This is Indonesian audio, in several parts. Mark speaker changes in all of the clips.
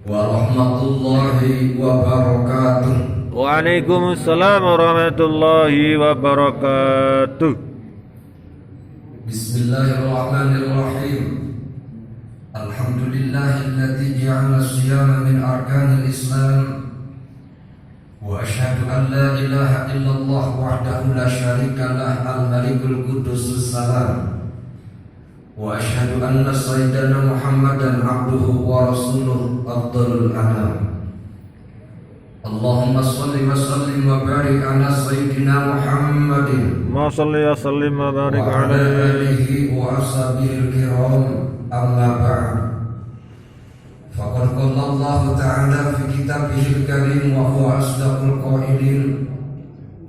Speaker 1: warahmatullahi wabarakatuh.
Speaker 2: Waalaikumsalam warahmatullahi wabarakatuh.
Speaker 1: Bismillahirrahmanirrahim. Alhamdulillahilladzi ja'ala siyama min arkanil Islam. Wa asyhadu an la ilaha illallah wahdahu la syarikalah al-malikul qudusus salam. Wa asyhadu anna sayyidana Muhammadan abduhu wa rasuluh afdalul anam. Allahumma salli wa sallim wa barik ala sayyidina Muhammadin
Speaker 2: Ma salli wa sallim wa barik
Speaker 1: wa ala alihi wa ashabihil kiram, amma ba'd. Faqad qala Allah ta'ala fi kitabihil karim wa huwa asdaqul qailin.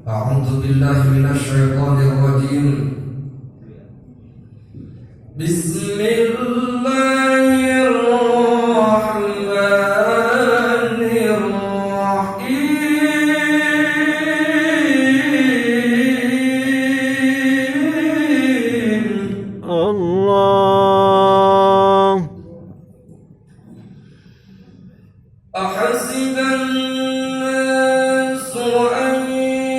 Speaker 1: A'udzu billahi minasy syaithanir rajim. Bismillahirrahmanirrahim.
Speaker 2: Allah.
Speaker 1: Ahasiban nasu an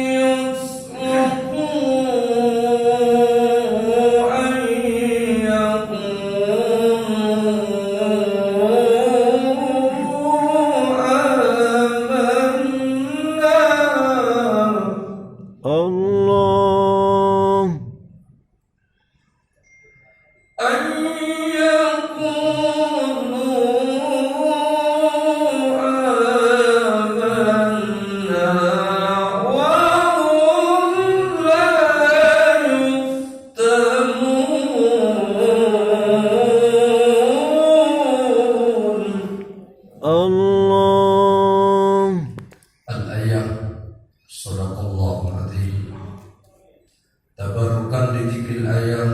Speaker 1: yusraku an
Speaker 2: Allah. Allah.
Speaker 1: Al-ayah Sadaqallahul Azim. Tabarukan li dzikril ayat.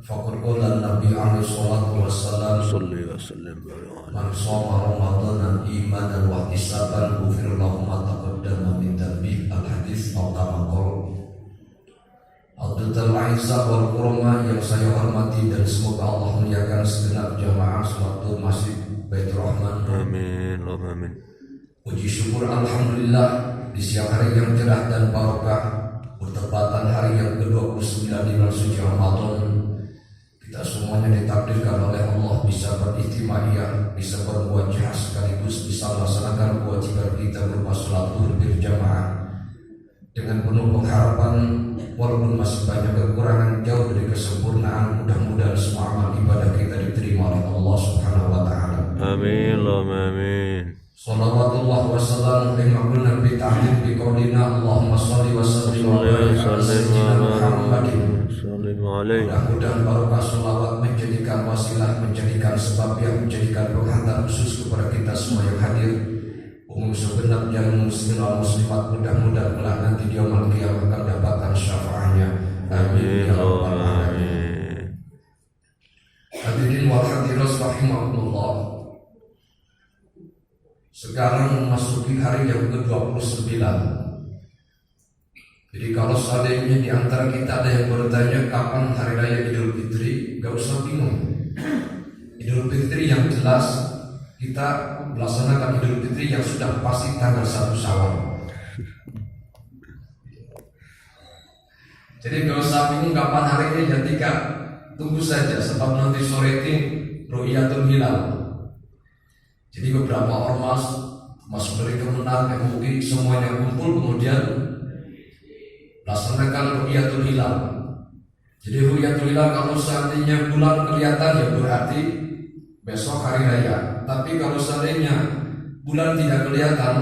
Speaker 1: Faqad qala Nabi alaihi salatu wassalam,
Speaker 2: Salli wa sallim wa barik.
Speaker 1: man shoma Ramadanan imanan wa ihtisaban ghufira lahu ma taqaddama min dhanbi. Al-hadis al-tamaqul. Abdul Aizah wal Qurma yang saya hormati dan semoga Allah muliakan segenap jamaah salat Masjid Baitur Rahman.
Speaker 2: Amin. Allahumma amin.
Speaker 1: Puji syukur alhamdulillah di siang hari yang cerah dan barokah, bertepatan hari yang ke-29 di bulan suci Ramadan, kita semuanya ditakdirkan oleh Allah bisa beristimewa, bisa bermuajah sekaligus bisa melaksanakan kewajiban kita berupa salat zuhur berjamaah dengan penuh pengharapan. Walaupun masih banyak kekurangan, jauh dari kesempurnaan, mudah-mudahan semua amal ibadah kita diterima oleh Allah Subhanahu wa taala.
Speaker 2: Amin. Allahumma amin.
Speaker 1: Salawatullah wa salam limakul nabi ta'lim bi qaulina Allahumma salli wa sallim wa barik ala sayyidina Muhammadin.
Speaker 2: Sallim alaihi.
Speaker 1: Mudah-mudahan barokah salawat menjadikan wasilah, menjadikan sebab yang menjadikan penghantar khusus kepada kita semua yang hadir, umum segenap yang muslim dan muslimat, mudah-mudahan kelak nanti di yaumul qiyamah akan mendapatkan syafaatnya. Amin ya rabbal alamin. Hadirin wal hadirat rahimakumullah. Sekarang memasuki hari yang ke-29. Jadi kalau seandainya di antara kita ada yang bertanya kapan hari raya Idul Fitri, gak usah bingung. Idul Fitri yang jelas kita melaksanakan Idul Fitri yang sudah pasti tanggal 1 Syawal. Jadi gak usah bingung kapan hari ini jadikan, tunggu saja sebab nanti sore ini Ru'yatul Hilal. Jadi beberapa ormas masuk dari Kemenang, MUI semuanya kumpul kemudian laksanakan Ru'yatul Hilal. Jadi Ru'yatul Hilal kalau seandainya bulan kelihatan ya berarti besok hari raya. Tapi kalau seandainya bulan tidak kelihatan,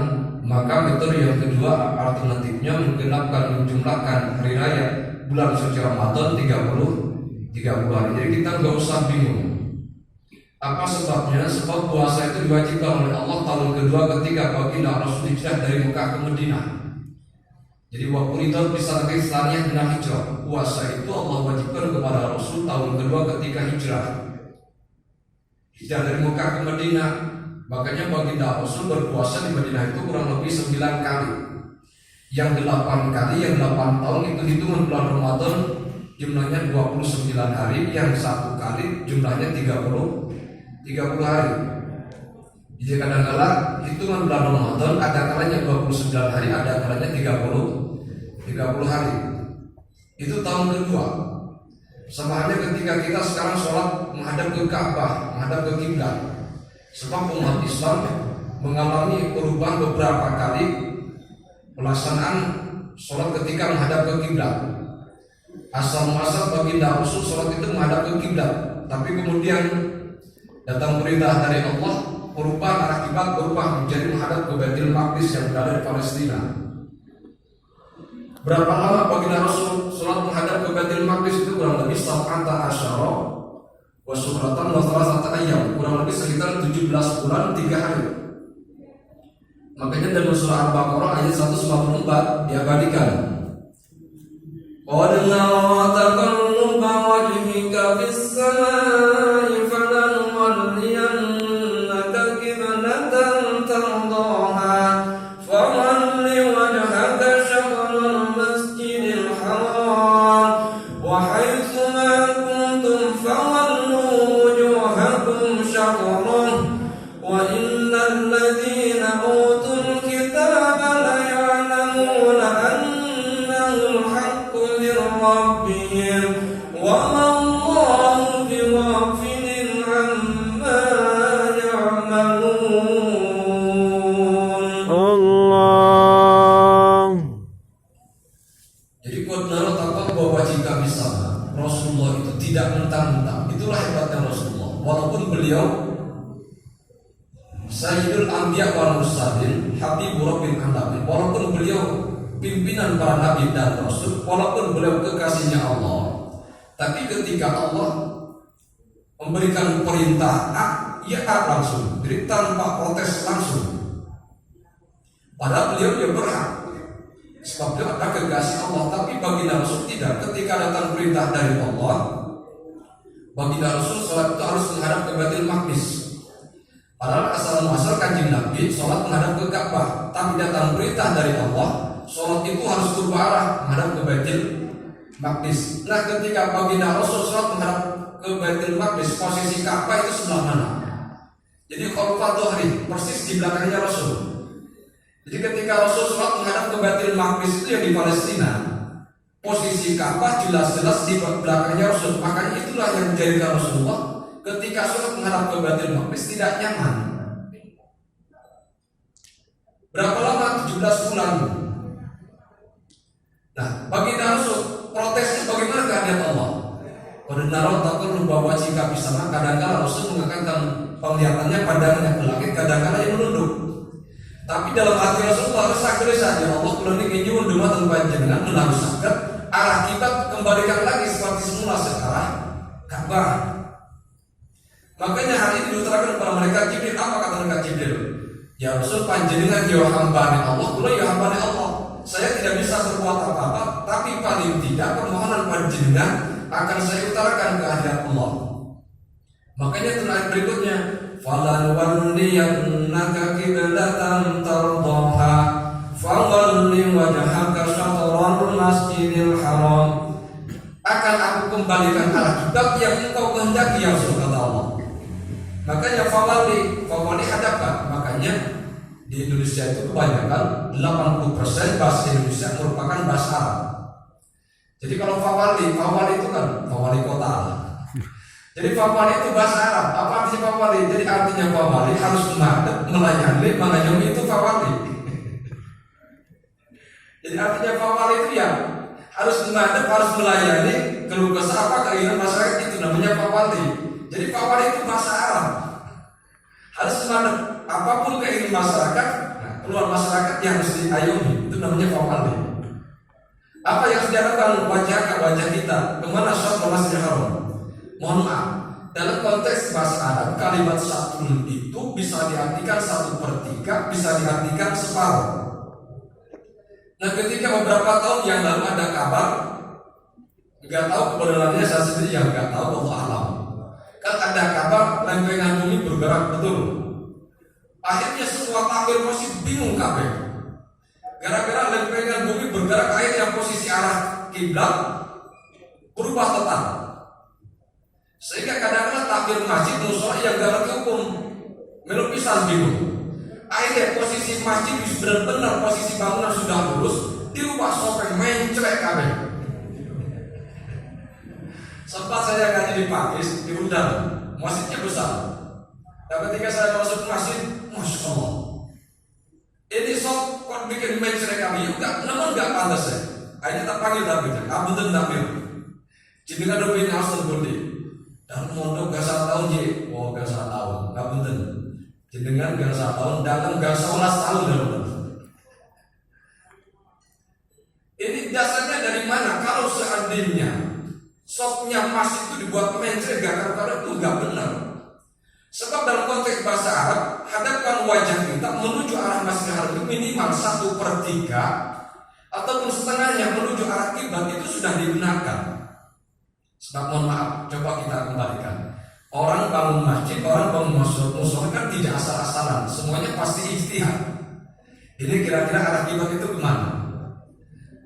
Speaker 1: maka metode yang kedua alternatifnya menggenapkan, menjumlahkan hari raya bulan suci Ramadan 30 hari. Jadi kita nggak usah bingung. Apa sebabnya? Sebab puasa itu diwajibkan oleh Allah tahun kedua ketika baginda Rasul hijrah dari Mekah ke Madinah. Jadi waktu itu bisa istilahnya benar hijrah. Puasa itu Allah wajibkan kepada Rasul tahun kedua ketika hijrah dari Mekah ke Madinah. Makanya baginda Rasul berpuasa di Madinah itu kurang lebih 9 kali. Yang 8 kali, yang 8 tahun itu hitungan bulan Ramadan jumlahnya 29 hari, yang 1 kali jumlahnya 30 hari. Jadi kadang-kala hitungan bulan Ramadan ada kalanya 29 hari, ada kalanya 30 hari. Itu tahun kedua. Sama halnya ketika kita sekarang sholat menghadap ke Ka'bah, menghadap ke kiblat. Sebab umat Islam mengalami perubahan beberapa kali pelaksanaan sholat ketika menghadap ke kiblat. Asal muasal baginda Rasul sholat itu menghadap ke kiblat, tapi kemudian datang perintah dari Allah, perubahan arah kiblat berubah menjadi menghadap ke Baitul Maqdis yang berada di Palestina. Berapa lama baginda Rasul sholat menghadap ke Baitul Maqdis? Itu kurang lebih sab'ata asyara wa syuhratan wa thalathata ayyam, kurang lebih sekitar 17 bulan 3 hari. Makanya dalam surah Al-Baqarah ayat 154 diabadikan, qad nara taqalluba wajhika fis samaa'i falanuwalliyannaka qiblatan tardaha fawalli wajhaka shatral masjidil haram wa haitsu ma kuntum fawallu wujuhakum shatrahu wa innal ladzina utul kitaba la ya'lamuna annahu al-haqqu min rabbihim wa ma Allahu bighafilin 'amma ya'malun.
Speaker 2: Allah.
Speaker 1: Jadi benar tanpa bahwa jika bisa Rasulullah itu tidak mentang-mentang. Itulah hebatnya Rasulullah. Walaupun beliau Sayyidul Anbiya wal Mursalin, Habibur Rabbil Alamin, walaupun beliau pimpinan para nabi dan rasul, walaupun beliau kekasihnya Allah, tapi ketika Allah memberikan perintah A, ya A langsung, jadi tanpa protes langsung. Padahal beliau dia berhak, sebab beliau ada kekasih Allah, tapi baginda Rasul tidak. Ketika datang perintah dari Allah, baginda Rasul sholat itu harus menghadap ke Baitul Maqdis. Padahal asal muasal kanjeng Nabi sholat menghadap ke Ka'bah, tapi datang perintah dari Allah, sholat itu harus berubah arah menghadap ke Baitul Maqdis. Nah, ketika baginda Rasul sholat menghadap ke Baitul Maqdis, posisi Ka'bah itu sebelah mana? Jadi khalifah Dhuhri persis di belakangnya Rasul. Jadi ketika Rasul sholat menghadap ke Baitul Maqdis itu yang di Palestina, posisi Ka'bah jelas-jelas di belakangnya Rasul. Makanya itulah yang menjadikan Rasulullah ketika sholat menghadap ke Baitul Maqdis tidak nyaman. Berapa lama? 17 bulan. Nah, baginda Rasul protesnya bagaimana kehadiran Allah? Benar takut bahwa jika bisa, kadang-kala Rasul mengangkat penglihatannya pandangannya ke langit, kadang-kala yang menunduk. Tapi dalam hati Rasulullah resah saja, Allah kalau ini nyuwun duma tempat jenengan menaruh sakit, arah kita kembalikan lagi seperti semula sekarang Ka'bah. Makanya hari ini diutarakan kepada mereka Jibril, apa kata mereka Jibril? Ya Rasul, panjenengan ya hambane Allah, kula ya hambane Allah. Saya tidak bisa berbuat apa-apa, tapi paling tidak permohonan panjenengan akan saya utarakan kehadiran Allah. Makanya itu ayat berikutnya, falanwalliyannaka qiblatan tardaha fawalli wajhaka syatral masjidil haram. Akan aku kembalikan arah kiblat yang engkau kehendaki ya Rasul, kata Allah. Makanya fawali hadapkan. Makanya di Indonesia itu kebanyakan 80% bahasa Indonesia merupakan bahasa Arab. Jadi kalau fawali itu kan fawali kota. Jadi fawali itu bahasa Arab. Apa artinya fawali? Jadi artinya fawali harus menghadap, mengayomi itu fawali. Jadi artinya fawali itu ya harus menghadap, harus melayani keluh kesah apa keinginan masyarakat, itu namanya fawali. Jadi fawali itu bahasa Arab, harus menghadap apapun keinginan masyarakat, keluar masyarakat yang harus diayomi, itu namanya fawali. Apa yang harus diharapkan? Wajah kita kemana? Syatrul Masjidil Haram. Mohon maaf, dalam konteks bahasa Arab kalimat syatrul itu bisa diartikan 1/3, bisa diartikan separuh. Nah, ketika beberapa tahun yang lalu ada kabar, nggak tahu kebenarannya, saya sendiri yang nggak tahu, Allah alam. Kan ada kabar lempengan bumi bergerak, betul. Akhirnya semua kafir masih bingung kabeh. Gara-gara lempengan bumi bergerak, akhirnya posisi arah kiblat berubah total. Sehingga kadang-kadang takbir masjid musola yang gak ngerti hukum. melu pisan bingung. Akhirnya posisi masjid benar-benar posisi bangunan sudah lurus, dirubah sopeng mencrek kabeh. Sempat saya ngaji di Pakis, diundang, masjidnya besar. Dan ketika saya masuk masjid, masya Allah, ini sok kok bikin mencrek kami, namun nggak pantas ya. Akhirnya tak panggil tapi, kamu tentang jadi kan dopin harus terbudi. Dan mondok gak salah tahun je, oh gak salah tahun, gak bener. Jenengan gak salah tahun, dalam gak salah tahun dalam. Ini dasarnya dari mana? Kalau seandainya sopnya masjid itu dibuat mencret gak karena itu gak benar. Sebab dalam konteks bahasa Arab, hadapkan wajah kita menuju arah Masjidil Haram itu minimal 1/3 ataupun setengahnya menuju arah kiblat itu sudah dibenarkan. Sebab mohon maaf, coba kita kembalikan. Orang bangun masjid, orang bangun musola kan tidak asal-asalan, semuanya pasti ijtihad. Ini kira-kira arah kiblat itu kemana?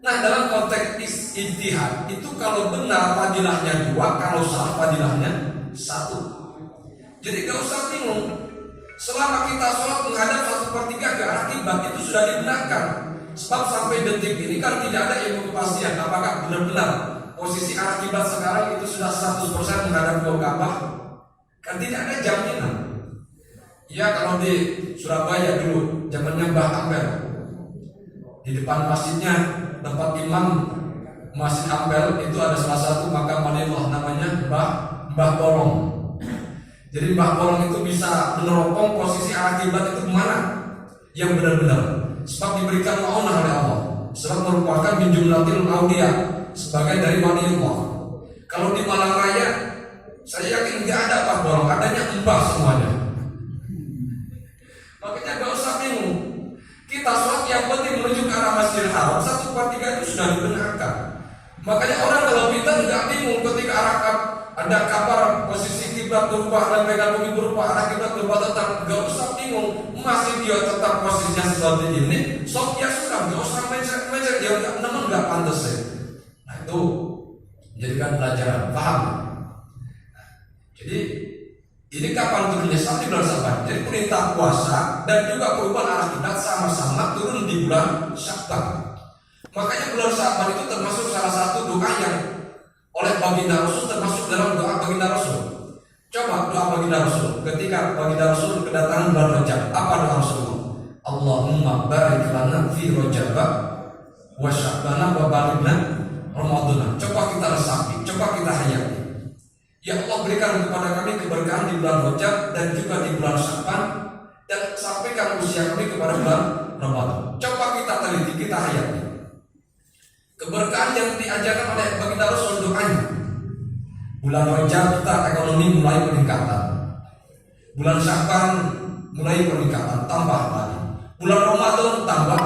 Speaker 1: Nah, dalam konteks ijtihad itu kalau benar fadilahnya 2, kalau salah fadilahnya 1. Jadi gak usah bingung. Selama kita sholat menghadap 1/3 ke arah kiblat itu sudah dibenarkan. Sebab sampai detik ini kan tidak ada ilmu kepastian apakah benar-benar posisi arah kiblat sekarang itu sudah 100% menghadap ke Ka'bah. Kan tidak ada jaminan. Ya kalau di Surabaya dulu zamannya Mbah Ampel, di depan masjidnya tempat imam Masjid Ampel itu ada salah satu makam waliullah namanya Mbah Bolong. Jadi Mbah Bolong itu bisa meneropong posisi arah kiblat itu kemana yang benar-benar. Sebab diberikan ma'unah oleh Allah. Sebab merupakan min jumlatil auliya, sebagai dari waliullah. Kalau di Malang Raya, saya yakin nggak ada Mbah Bolong, adanya mbah semuanya. Makanya nggak usah bingung. Kita sholat yang penting menuju ke arah Masjidil Haram 1/3 itu sudah dibenarkan. Makanya orang kalau kita nggak bingung ketika ada kabar posisi kiblat berubah dan pegang bumi berubah arah kiblat berubah, tetap nggak usah bingung. Masih dia tetap posisinya seperti ini. Sok ya sudah nggak usah mencet dia nggak pantas ya. Nah itu jadikan pelajaran, paham? Jadi ini kapan turunnya? Sampai bulan Syaban. Jadi perintah puasa dan juga perubahan arah kiblat sama-sama turun di bulan Syaban. Makanya bulan Syaban itu termasuk salah satu doa yang oleh baginda Rasul, termasuk dalam doa baginda Rasul. Coba doa baginda Rasul ketika baginda Rasul kedatangan bulan Rajab, apa doa Rasulullah? Allahumma barik lana fi Rajab wa Sya'ban wa bariklana Ramadan. Coba kita resapi, coba kita hayati. Ya Allah, berikan kepada kami keberkahan di bulan Rajab dan juga di bulan Sya'ban, dan sampaikan usia kami kepada bulan Ramadan. Coba kita teliti, kita hayati. Keberkahan yang diajarkan oleh baginda Rasul doanya. Bulan Rajab kita ekonomi mulai peningkatan. Bulan Sya'ban mulai peningkatan, tambah lagi. Bulan Ramadan tambah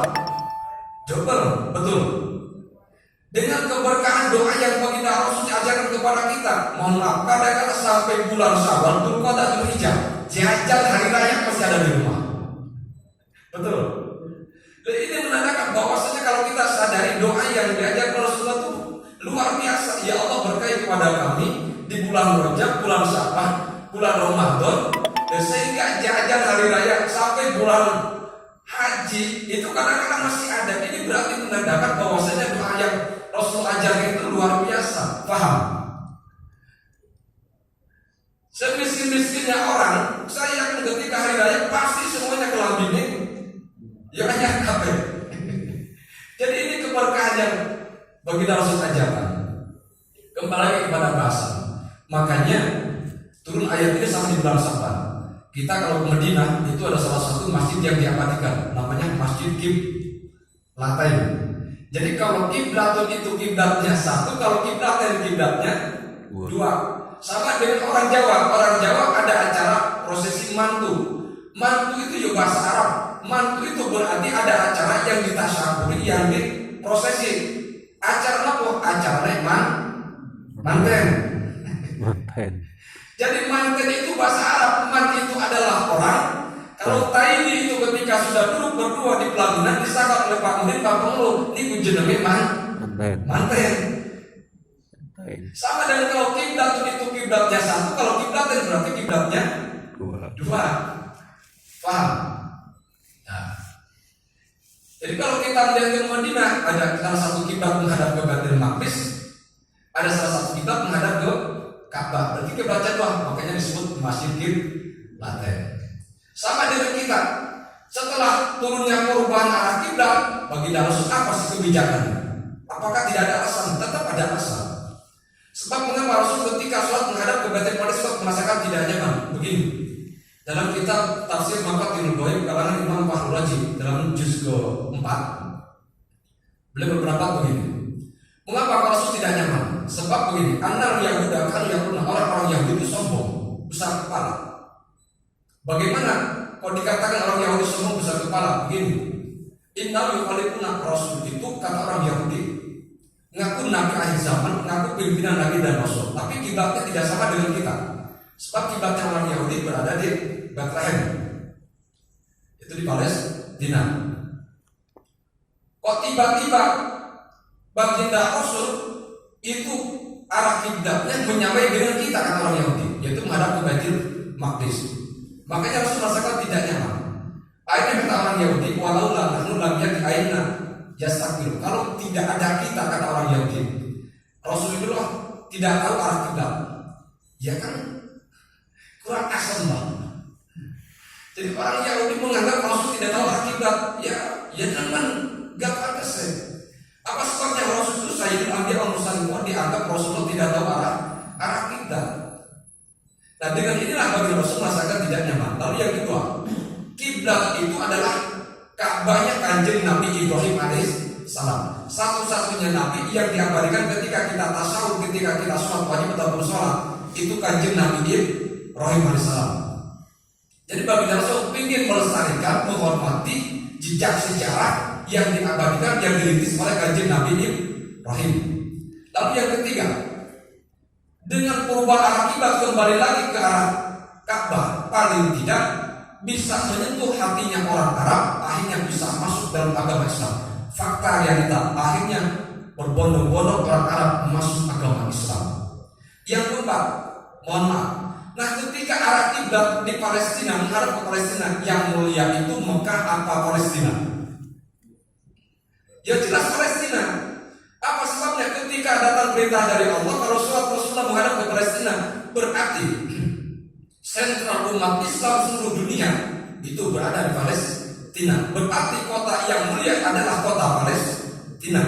Speaker 1: double, betul. Dengan keberkahan doa yang baginda Rasul ajarkan kepada kita. Mohon maaf, kadang-kadang sampai bulan Syawal, Dzulqa'dah, Dzulhijjah, jajan hari raya masih ada di rumah. Betul. Dan ini menandakan bahwasanya kalau kita sadari doa yang diajarkan Rasulullah itu luar biasa. Ya Allah, berkahi kepada kami di bulan Rajab, bulan Sya'ban, bulan Ramadan, dan sehingga jajan hari raya sampai bulan haji itu kadang-kadang masih ada. Ini berarti menandakan bahwasanya doa yang Rasul ajarkan itu luar biasa. Paham? Semiskin-miskinnya orang, saya yakin ketika hari raya pasti semuanya kelambine ya hanya apa? Jadi ini keberkahan yang baginda Rasul ajarkan. Kembali lagi kepada bahasa. Makanya turun ayat ini sampai di bulan Syaban. Kita kalau ke Madinah itu ada salah satu masjid yang diabadikan, namanya Masjid Qiblatain. Jadi kalau kiblatun itu kiblatnya 1, kalau kiblatain kiblatnya 2. Sama dengan orang Jawa. Orang Jawa ada acara prosesi mantu. Mantu itu juga bahasa Arab. Mantu itu berarti ada acara yang ditasyakuri, yang diprosesi. Acara apa? Acara manten. Jadi manten itu bahasa Arab. Man itu adalah orang. Kalau taini itu ketika sudah duduk berdua di pelaminan disangka oleh Pak Murid, Pak Pengeluh, ini jenenge manten. Sama dengan kalau kiblat itu kiblatnya 1, kalau kiblatin berarti kiblatnya 2. Paham? Nah, jadi kalau kita melihat ke Madinah, ada salah satu kiblat menghadap ke Baitul Maqdis, ada salah satu kiblat menghadap ke Ka'bah. Berarti kiblatnya dua, makanya disebut Masjid Kiblatain. Sama dengan kita, setelah turunnya perubahan arah kiblat, bagi Rasul apa sih kebijakannya? Apakah tidak ada alasan? Tetap ada alasan. Sebab mengapa Rasul ketika sholat menghadap ke Baitul Maqdis merasakan tidak nyaman? Begini. Dalam kitab tafsir Mafathihul Ghaib kalangan Imam Fakhrul Razi dalam juz ke-4, beliau berpendapat begini. Mengapa Rasul tidak nyaman? Sebab begini, annal yahuda kan yakuna, orang-orang Yahudi itu sombong, besar kepala. Bagaimana kalau dikatakan orang Yahudi sombong besar kepala? Begini. Innal yuqalibuna Rasul itu kata orang Yahudi ngaku nabi akhir zaman, ngaku pimpinan Nabi dan Rasul, tapi kiblatnya tidak sama dengan kita. Sebab kiblatnya orang Yahudi berada di Bethlehem, itu di Palestina. Kok tiba-tiba baginda Rasul itu arah kiblatnya menyamai dengan kita kata orang Yahudi, yaitu menghadap ke Baitul Maqdis. Makanya Rasul merasakan tidak nyaman. Akhirnya kata orang Yahudi, walau nahnu lam yaqaina yastakbir. Kalau tidak ada kita kata orang Yahudi, Rasulullah tidak tahu arah kiblat. Ya kan kurang asem banget. Jadi orang Yahudi menganggap Rasul tidak tahu arah kiblat. Ya jangan, gak pantas ya. Apa sebabnya Rasul itu Sayyidul Anbiya wal Mursalin dianggap Rasulullah tidak tahu arah kiblat. Nah dengan inilah bagi Rasul merasakan tidak nyaman. Lalu yang kedua, kiblat itu adalah Ka'bahnya Kanjeng Nabi Ibrahim alaihissalam. Satu-satunya Nabi yang diabadikan ketika kita tasawuf, ketika kita sholat wajib ataupun sholat, itu Kanjeng Nabi Ibrahim alaihissalam. Jadi bagi Rasul ingin melestarikan, menghormati jejak sejarah yang diabadikan, yang dirintis oleh Kanjeng Nabi Ibrahim. Lalu yang ketiga, dengan perubahan arah kiblat kembali lagi ke arah Ka'bah, paling tidak bisa menyentuh hatinya orang Arab, akhirnya bisa masuk dalam agama Islam. Fakta realita, akhirnya berbondong-bondong orang Arab masuk agama Islam. Yang keempat, mohon maaf. Nah, ketika arah kiblat di Palestina menghadap ke Palestina, yang mulia itu Mekah apa Palestina? Ya jelas Palestina. Apa sebabnya? Ketika datang perintah dari Allah, kalau Rasulullah menghadap ke Palestina, berarti sentral umat Islam seluruh dunia itu berada di Palestina. Berarti kota yang mulia adalah kota Palestina.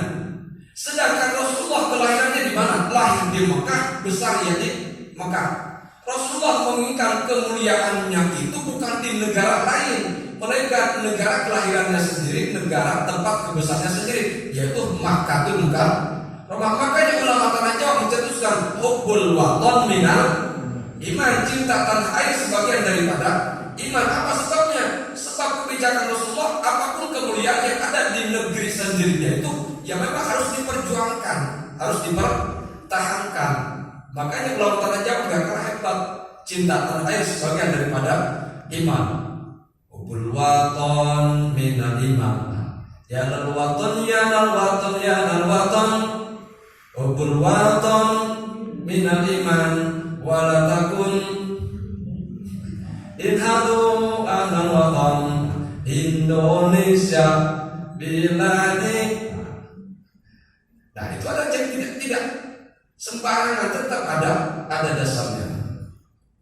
Speaker 1: Sedangkan Rasulullah kelahirannya di mana? Lahir di Mekah, besar ya di Mekah. Rasulullah menginginkan kemuliaannya itu bukan di negara lain, melainkan negara kelahirannya sendiri, negara tempat kebesarnya sendiri, yaitu Makkahul Mukarramah. Makanya ulama tanah Jawa mencetuskan hubbul waton minal iman, cinta tanah air sebagian daripada iman. Apa sebabnya? Sebab kebijakan Rasulullah, apapun kemuliaan yang ada di negeri sendirinya itu ya memang harus diperjuangkan, harus dipertahankan. Makanya ulama tanah Jawa gak kalah hebat, cinta tanah air sebagian daripada iman. Hubbul waton minal iman. Ya nal waton, ya nal waton, ya nal waton. Hubbul waton minal iman. Wala takun inhadu ahlal watan Indonesia biladi. Nah itu ada yang tidak sembarangan, tetap ada dasarnya.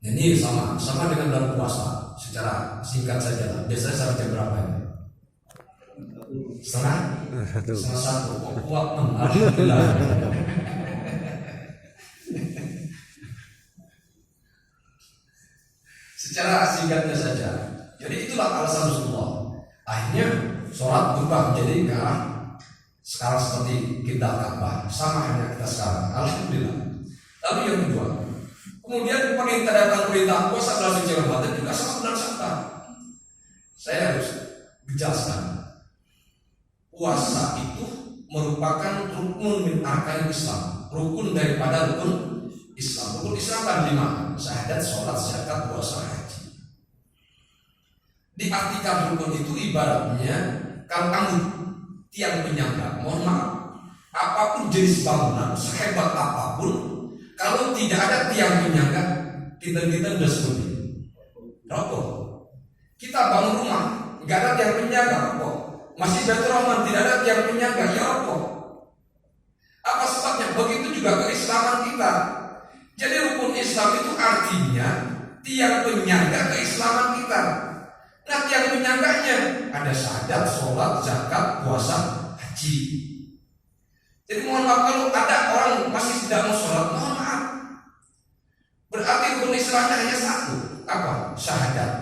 Speaker 1: Ini sama dengan dalam puasa. Secara singkat saja lah. Biasanya sampai jam berapa ini? Setengah satu. Kuat alhamdulillah. Secara singkatnya saja. Jadi itulah alasan Rasulullah. Akhirnya sholat berubah menjadi ke arah sekarang seperti kita Ka'bah, sama hanya kita sekarang. Alhamdulillah. Lalu yang kedua, kemudian perintah datang perintah puasa bulan suci Ramadan juga sama bulan Syawal. Saya harus jelaskan, puasa itu merupakan rukun min arkanil Islam, rukun daripada rukun Islam. Rukun Islam kan 5: syahadat, sholat, zakat, puasa, haji. Diartikan rukun itu ibaratnya kalau kamu tiang penyangga, mohon maaf, apapun jenis bangunan, sehebat apapun, kalau tidak ada tiang penyangga, kita sudah seperti roboh. Kita bangun rumah, nggak ada tiang penyangga kok. Masih Baitur Rahman tidak ada tiang penyangga, ya apa? Apa sebabnya? Begitu juga keislaman kita. Jadi rukun Islam itu artinya tiang penyangga keislaman kita. Nah, tiang penyangganya ada syahadat, sholat, zakat, puasa, haji. Jadi mohon maaf kalau ada orang masih tidak mau sholat, mohon maaf. Berarti rukun Islamnya hanya satu, apa? Syahadat.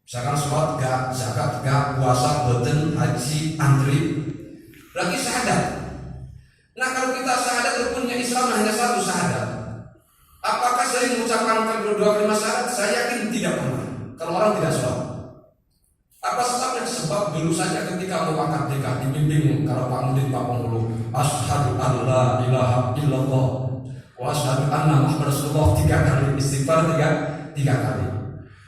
Speaker 1: Misalkan sholat gak, zakat gak, puasa, beten, haji, antri, berarti syahadat. Nah, kalau kita syahadat rukunnya Islam hanya satu syahadat. Apakah saya mengucapkan kedua kalimat syahadat? Saya yakin tidak pernah. Kalau orang tidak sholat. Apa sebabnya? Sebab dulu saja ketika mau akad nikah dibimbing kalau Pak Mudin Pak Penghulu, asyhadu an la ilaha illallah wa asyhadu anna Muhammadar Rasulullah 3 kali, istighfar 3 kali.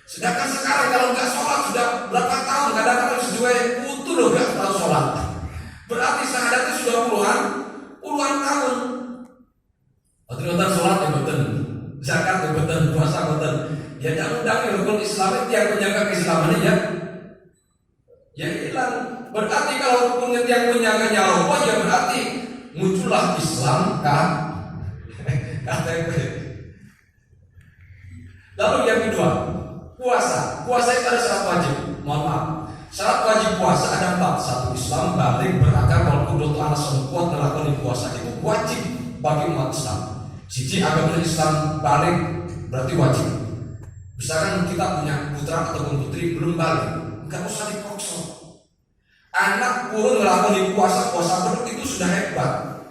Speaker 1: Sedangkan sekarang kalau nggak sholat sudah berapa tahun, kadang-kadang sudah utuh loh nggak tahu sholat. Berarti syahadat itu sudah puluhan tahun. Ternyata sholat ya betul, zakat ya betul, puasa betul. Ya jangan rukun Islam itu yang menjaga keislamannya ya hilang. Berarti kalau rukun yang menjaganya Allah ya berarti muncullah Islam KTP. Lalu yang kedua, puasa. Puasa itu ada syarat wajib. Mohon maaf. Syarat wajib puasa ada 4. 1. Islam balik berakal walaupun doa anak kuat melakukan puasa itu wajib bagi umat Islam. Siji agama Islam balik berarti wajib. Misalkan kita punya putra ataupun putri belum balik, nggak usah dipaksa. Anak pun melakukan puasa penuh itu sudah hebat.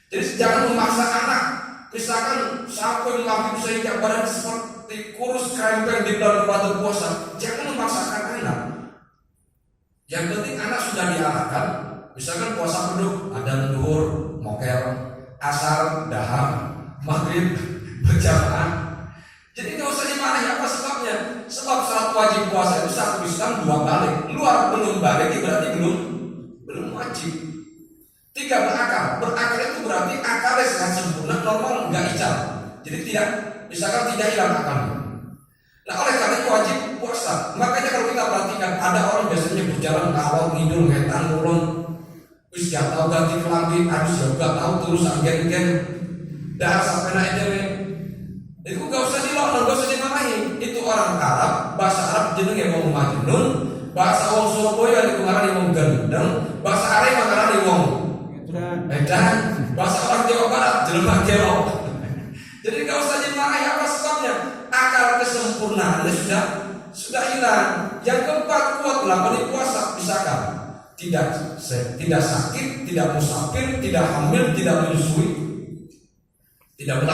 Speaker 1: Jadi jangan memaksa anak. Misalkan sampai mengambil sehingga badan seperti kurus krempeng di bulan Ramadan puasa, jangan memaksakan anak. Yang penting anak sudah diarahkan. Misalkan puasa penuh, ada zuhur, mokel, asar, dahar, maghrib, berjamaah. Jadi nggak usah dimarahi. Apa sebabnya? Sebab syarat wajib puasa itu 1 Islam, 2 balik. Luar belum balik berarti belum wajib. 3 berakal. Berakal itu berarti akalnya sehat sempurna, normal, nggak ical. Jadi tidak, misalkan tidak hilang akalnya. Nah oleh karena itu wajib puasa. Makanya kalau kita perhatikan ada orang biasanya berjalan ngalor ngidul ngetan ngulon, wis gak tahu ganti kelambi, harus gak tahu terus gen-gen, dah sampai naik dewe. Itu gak usah dilokon, gak usah dimarahi. Itu orang Arab, bahasa Arab jenenge wong majnun, bahasa wong Surabaya itu ngarani wong gendeng, bahasa Arab ngarani wong edan, bahasa orang Jawa Barat jelema gelo. Jadi gak usah dimarahi. Apa sebabnya? Akal kesempurnaannya sudah hilang. Yang keempat, kuat melakukan puasa. Misalkan tidak sakit, tidak musafir, tidak hamil, tidak menyusui, tidak